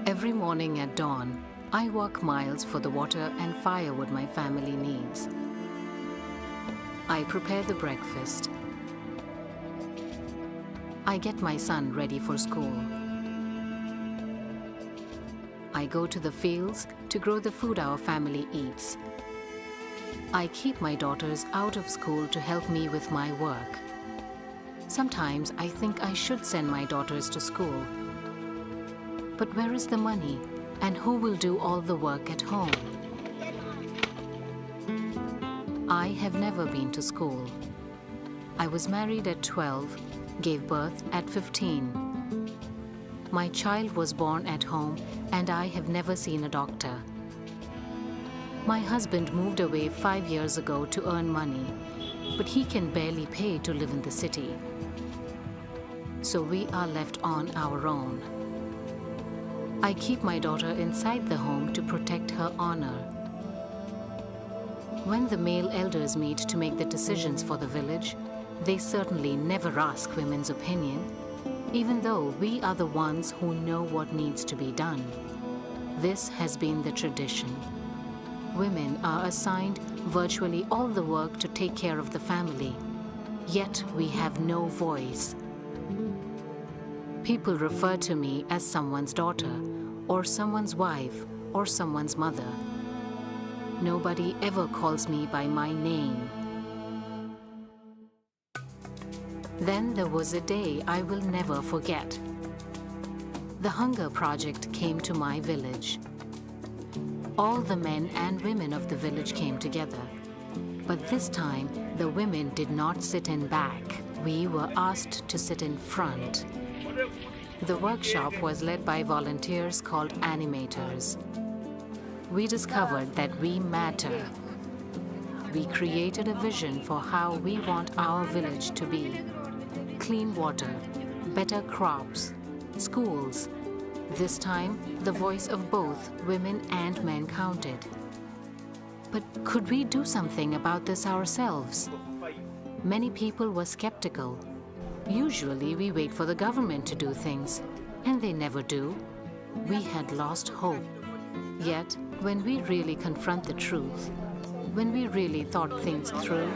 Every morning at dawn, I walk miles for the water and firewood my family needs. I prepare the breakfast. I get my son ready for school. I go to the fields to grow the food our family eats. I keep my daughters out of school to help me with my work. Sometimes I think I should send my daughters to school. But where is the money, and who will do all the work at home? I have never been to school. I was married at 12, gave birth at 15. My child was born at home, and I have never seen a doctor. My husband moved away 5 years ago to earn money, but he can barely pay to live in the city. So we are left on our own. I keep my daughter inside the home to protect her honor. When the male elders meet to make the decisions for the village, they certainly never ask women's opinion, even though we are the ones who know what needs to be done. This has been the tradition. Women are assigned virtually all the work to take care of the family, yet we have no voice. People refer to me as someone's daughter, or someone's wife, or someone's mother. Nobody ever calls me by my name. Then there was a day I will never forget. The Hunger Project came to my village. All the men and women of the village came together. But this time, the women did not sit in back. We were asked to sit in front. The workshop was led by volunteers called animators. We discovered that we matter. We created a vision for how we want our village to be. Clean water, better crops, schools. This time, the voice of both women and men counted. But could we do something about this ourselves? Many people were skeptical. Usually we wait for the government to do things, and they never do. We had lost hope. Yet, when we really confront the truth, when we really thought things through,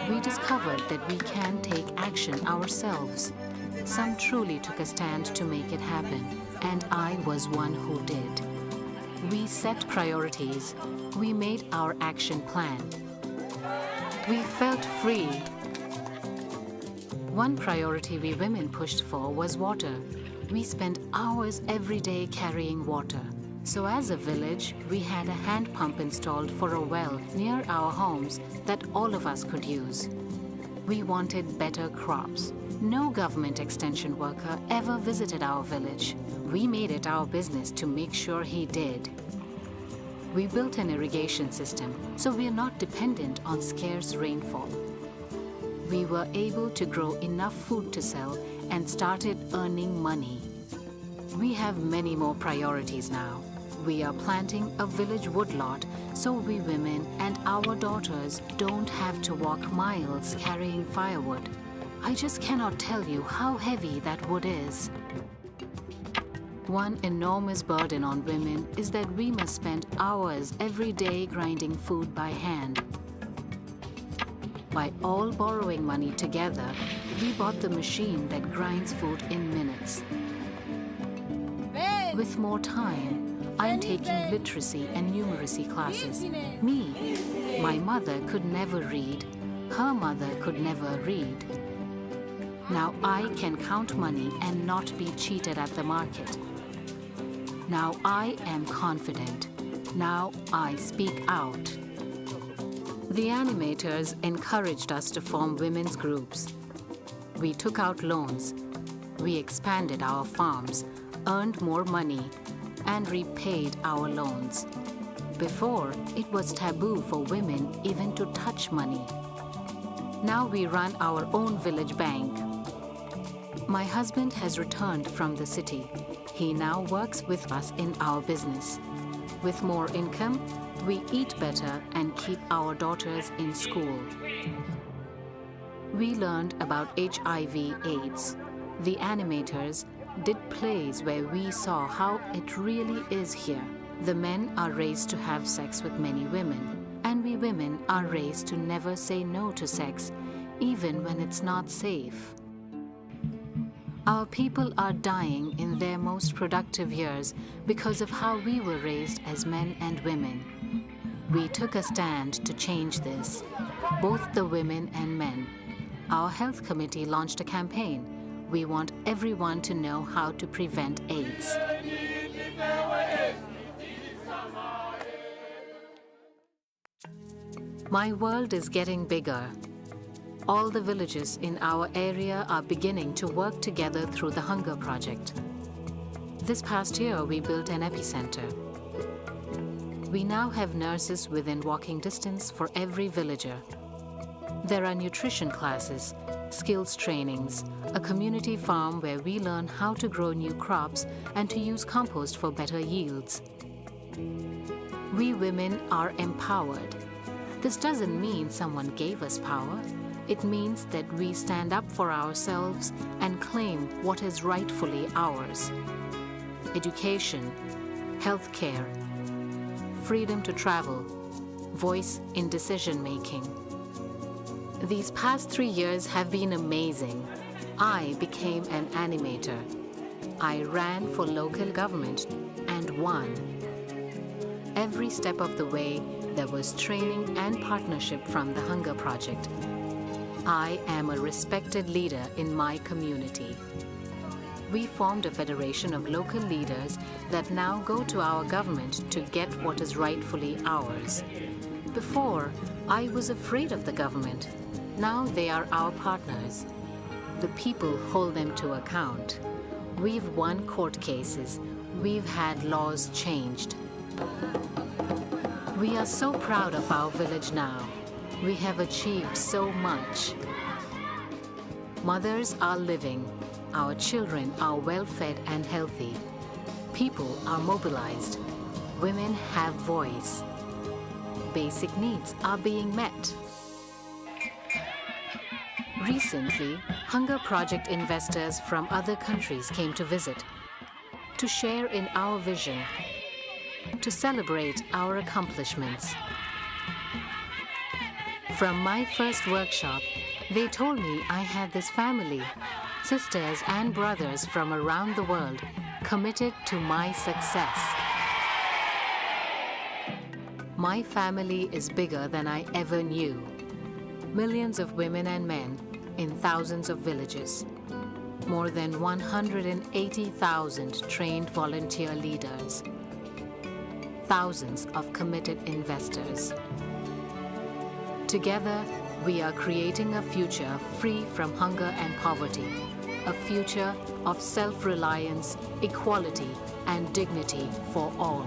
we discovered that we can take action ourselves. Some truly took a stand to make it happen, and I was one who did. We set priorities. We made our action plan. We felt free. One priority we women pushed for was water. We spent hours every day carrying water. So as a village, we had a hand pump installed for a well near our homes that all of us could use. We wanted better crops. No government extension worker ever visited our village. We made it our business to make sure he did. We built an irrigation system, so we are not dependent on scarce rainfall. We were able to grow enough food to sell and started earning money. We have many more priorities now. We are planting a village woodlot so we women and our daughters don't have to walk miles carrying firewood. I just cannot tell you how heavy that wood is. One enormous burden on women is that we must spend hours every day grinding food by hand. By all borrowing money together, we bought the machine that grinds food in minutes. With more time, I am taking literacy and numeracy classes. Me, my mother could never read. Her mother could never read. Now I can count money and not be cheated at the market. Now I am confident. Now I speak out. The animators encouraged us to form women's groups. We took out loans. We expanded our farms, earned more money, and repaid our loans. Before, it was taboo for women even to touch money. Now we run our own village bank. My husband has returned from the city. He now works with us in our business. With more income, we eat better and keep our daughters in school. We learned about HIV/AIDS. The animators, did plays where we saw how it really is here. The men are raised to have sex with many women, and we women are raised to never say no to sex, even when it's not safe. Our people are dying in their most productive years because of how we were raised as men and women. We took a stand to change this, both the women and men. Our health committee launched a campaign. We want everyone to know how to prevent AIDS. My world is getting bigger. All the villages in our area are beginning to work together through the Hunger Project. This past year, we built an epicenter. We now have nurses within walking distance for every villager. There are nutrition classes, skills trainings, a community farm where we learn how to grow new crops and to use compost for better yields. We women are empowered. This doesn't mean someone gave us power. It means that we stand up for ourselves and claim what is rightfully ours. Education, healthcare, freedom to travel, voice in decision-making. These past 3 years have been amazing. I became an animator. I ran for local government and won. Every step of the way, there was training and partnership from the Hunger Project. I am a respected leader in my community. We formed a federation of local leaders that now go to our government to get what is rightfully ours. Before, I was afraid of the government. Now they are our partners. The people hold them to account. We've won court cases. We've had laws changed. We are so proud of our village now. We have achieved so much. Mothers are living. Our children are well-fed and healthy. People are mobilized. Women have voice. Basic needs are being met. Recently, Hunger Project investors from other countries came to visit, to share in our vision, to celebrate our accomplishments. From my first workshop, they told me I had this family, sisters and brothers from around the world, committed to my success. My family is bigger than I ever knew. Millions of women and men in thousands of villages. More than 180,000 trained volunteer leaders. Thousands of committed investors. Together, we are creating a future free from hunger and poverty, a future of self-reliance, equality, and dignity for all.